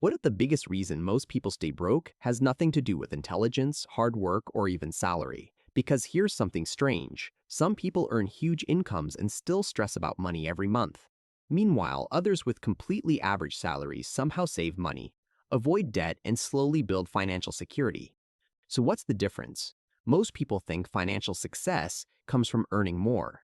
What if the biggest reason most people stay broke has nothing to do with intelligence, hard work, or even salary? Because here's something strange. Some people earn huge incomes and still stress about money every month. Meanwhile, others with completely average salaries somehow save money, avoid debt, and slowly build financial security. So what's the difference? Most people think financial success comes from earning more.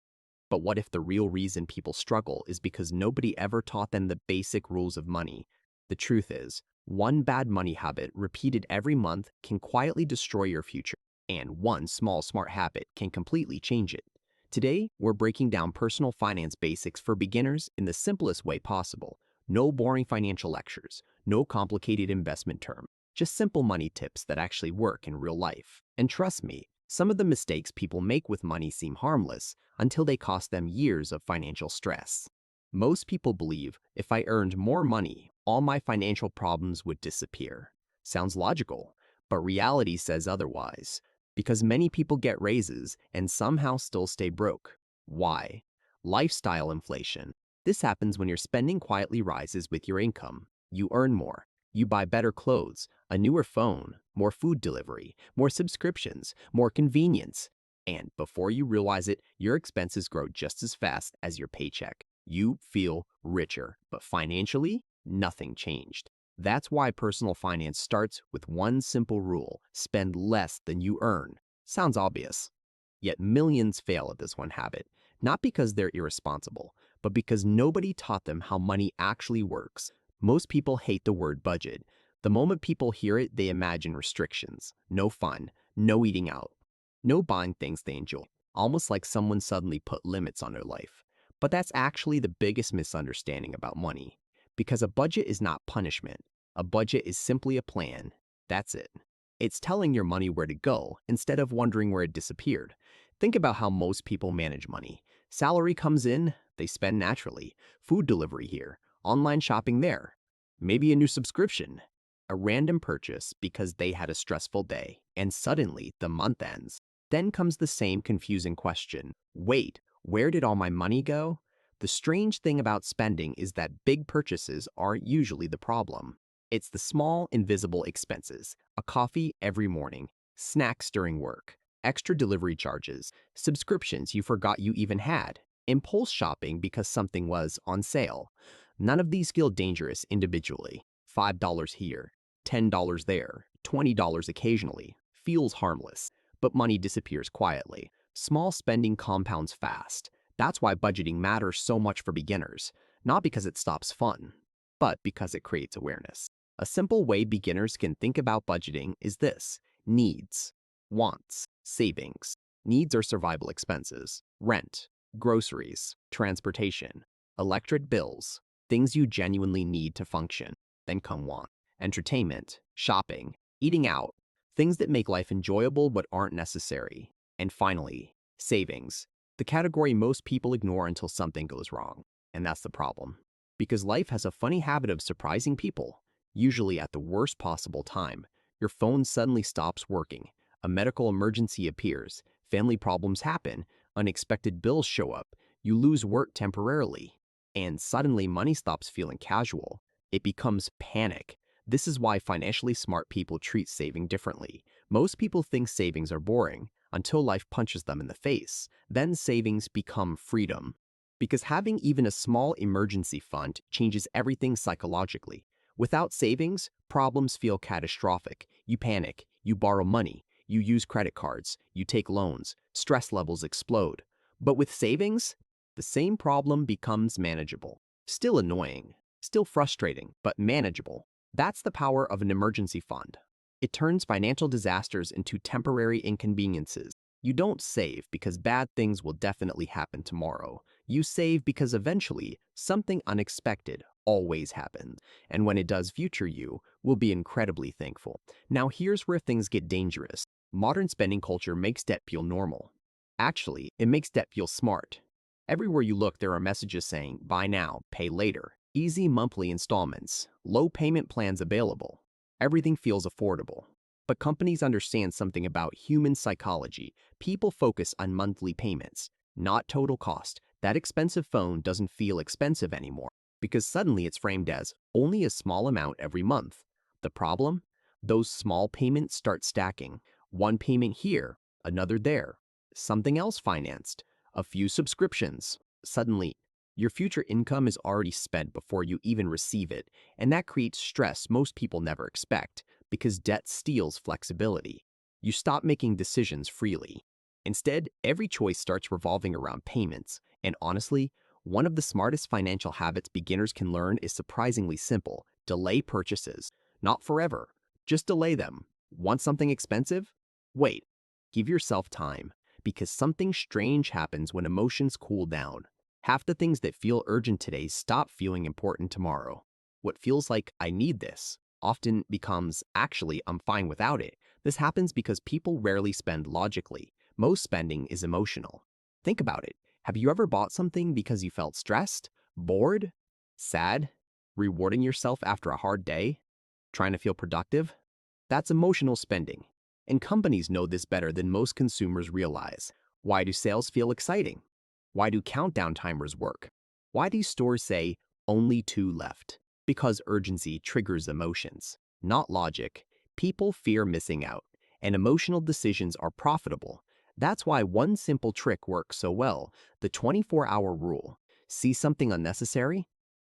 But what if the real reason people struggle is because nobody ever taught them the basic rules of money? The truth is, one bad money habit repeated every month can quietly destroy your future, and one small smart habit can completely change it. Today, we're breaking down personal finance basics for beginners in the simplest way possible. No boring financial lectures, no complicated investment terms, just simple money tips that actually work in real life. And trust me, some of the mistakes people make with money seem harmless until they cost them years of financial stress. Most people believe if I earned more money, all my financial problems would disappear. Sounds logical, but reality says otherwise. Because many people get raises and somehow still stay broke. Why? Lifestyle inflation. This happens when your spending quietly rises with your income. You earn more. You buy better clothes, a newer phone, more food delivery, more subscriptions, more convenience. And before you realize it, your expenses grow just as fast as your paycheck. You feel richer, but financially, nothing changed. That's why personal finance starts with one simple rule: spend less than you earn. Sounds obvious. Yet millions fail at this one habit, not because they're irresponsible, but because nobody taught them how money actually works. Most people hate the word budget. The moment people hear it, they imagine restrictions, no fun, no eating out, no buying things they enjoy, almost like someone suddenly put limits on their life. But that's actually the biggest misunderstanding about money. Because a budget is not punishment. A budget is simply a plan. That's it. It's telling your money where to go instead of wondering where it disappeared. Think about how most people manage money. Salary comes in, they spend naturally. Food delivery here, online shopping there. Maybe a new subscription. A random purchase because they had a stressful day, and suddenly the month ends. Then comes the same confusing question. Wait, where did all my money go? The strange thing about spending is that big purchases aren't usually the problem. It's the small, invisible expenses: a coffee every morning, snacks during work, extra delivery charges, subscriptions you forgot you even had, impulse shopping because something was on sale. None of these feel dangerous individually. $5 here, $10 there, $20 occasionally feels harmless, but money disappears quietly. Small spending compounds fast. That's why budgeting matters so much for beginners, not because it stops fun, but because it creates awareness. A simple way beginners can think about budgeting is this: needs, wants, savings. Needs are survival expenses: rent, groceries, transportation, electric bills, things you genuinely need to function. Then come want: entertainment, shopping, eating out, things that make life enjoyable but aren't necessary. And finally, savings, the category most people ignore until something goes wrong. And that's the problem. Because life has a funny habit of surprising people, usually at the worst possible time. Your phone suddenly stops working, a medical emergency appears, family problems happen, unexpected bills show up, you lose work temporarily, and suddenly money stops feeling casual. It becomes panic. This is why financially smart people treat saving differently. Most people think savings are boring until life punches them in the face. Then savings become freedom. Because having even a small emergency fund changes everything psychologically. Without savings, problems feel catastrophic. You panic, you borrow money, you use credit cards, you take loans, stress levels explode. But with savings, the same problem becomes manageable. Still annoying, still frustrating, but manageable. That's the power of an emergency fund. It turns financial disasters into temporary inconveniences. You don't save because bad things will definitely happen tomorrow. You save because eventually something unexpected always happens. And when it does, future you will be incredibly thankful. Now here's where things get dangerous. Modern spending culture makes debt feel normal. Actually, it makes debt feel smart. Everywhere you look, there are messages saying, buy now, pay later, easy monthly installments, low payment plans available. Everything feels affordable. But companies understand something about human psychology. People focus on monthly payments, not total cost. That expensive phone doesn't feel expensive anymore. because suddenly it's framed as only a small amount every month. The problem? Those small payments start stacking. One payment here, another there, something else financed, a few subscriptions. Suddenly, your future income is already spent before you even receive it, and that creates stress most people never expect because debt steals flexibility. You stop making decisions freely. Instead, every choice starts revolving around payments, and honestly, one of the smartest financial habits beginners can learn is surprisingly simple: delay purchases. Not forever, just delay them. Want something expensive? Wait. Give yourself time, because something strange happens when emotions cool down. Half the things that feel urgent today stop feeling important tomorrow. What feels like "I need this" often becomes "actually, I'm fine without it." This happens because people rarely spend logically. Most spending is emotional. Think about it. Have you ever bought something because you felt stressed, bored, sad, rewarding yourself after a hard day, trying to feel productive? That's emotional spending. And companies know this better than most consumers realize. Why do sales feel exciting? Why do countdown timers work? Why do stores say "only two left"? Because urgency triggers emotions, not logic. People fear missing out, and emotional decisions are profitable. That's why one simple trick works so well: the 24-hour rule. See something unnecessary?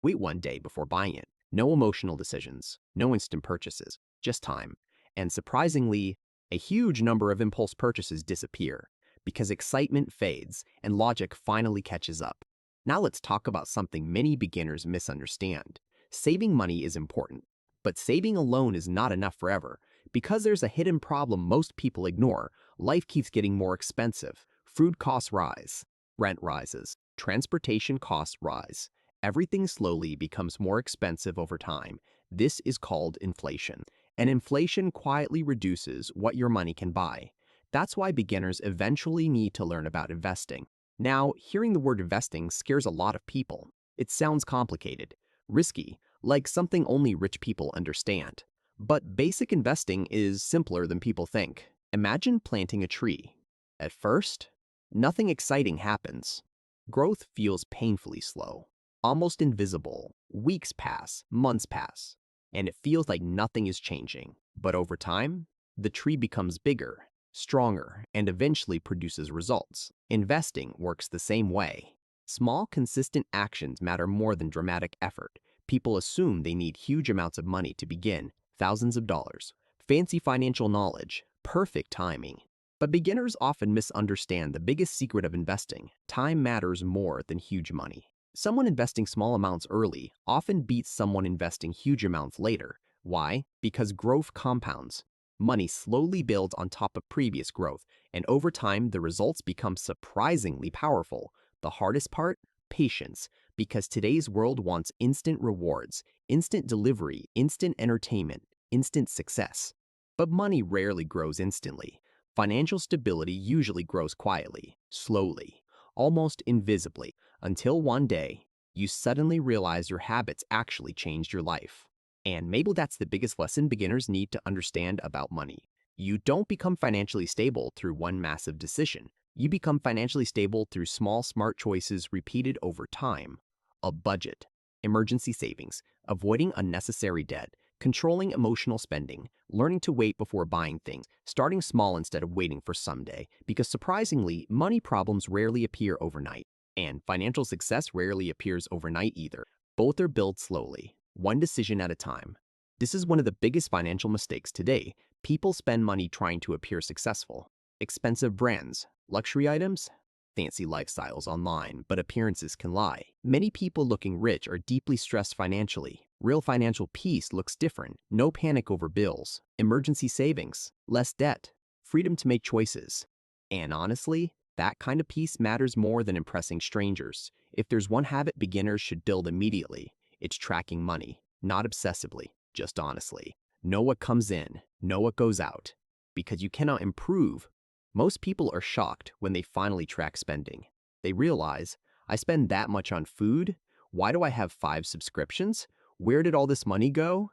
Wait one day before buying it. No emotional decisions, no instant purchases, just time. And surprisingly, a huge number of impulse purchases disappear because excitement fades and logic finally catches up. Now let's talk about something many beginners misunderstand. Saving money is important, but saving alone is not enough forever. Because there's a hidden problem most people ignore: life keeps getting more expensive. Food costs rise, rent rises, transportation costs rise. Everything slowly becomes more expensive over time. This is called inflation. And inflation quietly reduces what your money can buy. That's why beginners eventually need to learn about investing. Now, hearing the word investing scares a lot of people. It sounds complicated, risky, like something only rich people understand. But basic investing is simpler than people think. Imagine planting a tree. At first, nothing exciting happens. Growth feels painfully slow, almost invisible. Weeks pass, months pass, and it feels like nothing is changing. But over time, the tree becomes bigger, stronger, and eventually produces results. Investing works the same way. Small, consistent actions matter more than dramatic effort. People assume they need huge amounts of money to begin, thousands of dollars, fancy financial knowledge, perfect timing. But beginners often misunderstand the biggest secret of investing: time matters more than huge money. Someone investing small amounts early often beats someone investing huge amounts later. Why? Because growth compounds. Money slowly builds on top of previous growth, and over time, the results become surprisingly powerful. The hardest part? Patience, because today's world wants instant rewards, instant delivery, instant entertainment, instant success. But money rarely grows instantly. Financial stability usually grows quietly, slowly, almost invisibly, until one day, you suddenly realize your habits actually changed your life. And maybe that's the biggest lesson beginners need to understand about money. You don't become financially stable through one massive decision. You become financially stable through small, smart choices repeated over time. A budget, emergency savings, avoiding unnecessary debt, controlling emotional spending, learning to wait before buying things, starting small instead of waiting for someday. Because surprisingly, money problems rarely appear overnight, and financial success rarely appears overnight either. Both are built slowly, one decision at a time. This is one of the biggest financial mistakes today. People spend money trying to appear successful. Expensive brands, luxury items, fancy lifestyles online, but appearances can lie. Many people looking rich are deeply stressed financially. Real financial peace looks different. No panic over bills, emergency savings, less debt, freedom to make choices. And honestly, that kind of peace matters more than impressing strangers. If there's one habit beginners should build immediately, it's tracking money, not obsessively, just honestly. Know what comes in, know what goes out, because you cannot improve. Most people are shocked when they finally track spending. They realize, I spend that much on food? Why do I have 5 subscriptions? Where did all this money go?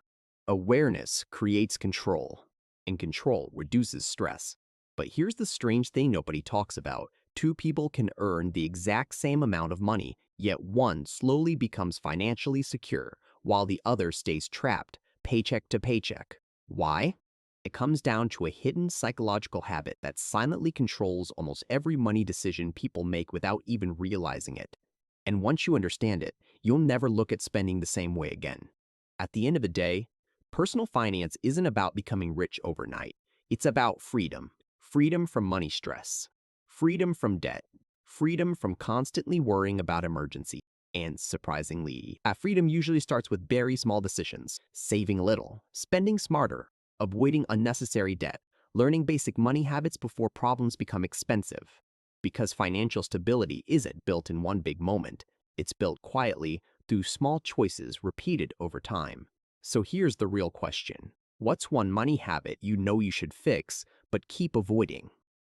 Awareness creates control, and control reduces stress. But here's the strange thing nobody talks about. Two people can earn the exact same amount of money, Yet one slowly becomes financially secure while the other stays trapped, paycheck to paycheck. Why? It comes down to a hidden psychological habit that silently controls almost every money decision people make without even realizing it. And once you understand it, you'll never look at spending the same way again. At the end of the day, personal finance isn't about becoming rich overnight. It's about freedom. Freedom from money stress, freedom from debt, freedom from constantly worrying about emergencies. And surprisingly, that freedom usually starts with very small decisions: saving a little, spending smarter, avoiding unnecessary debt, learning basic money habits before problems become expensive. Because financial stability isn't built in one big moment, it's built quietly through small choices repeated over time. So here's the real question: what's one money habit you know you should fix but keep avoiding?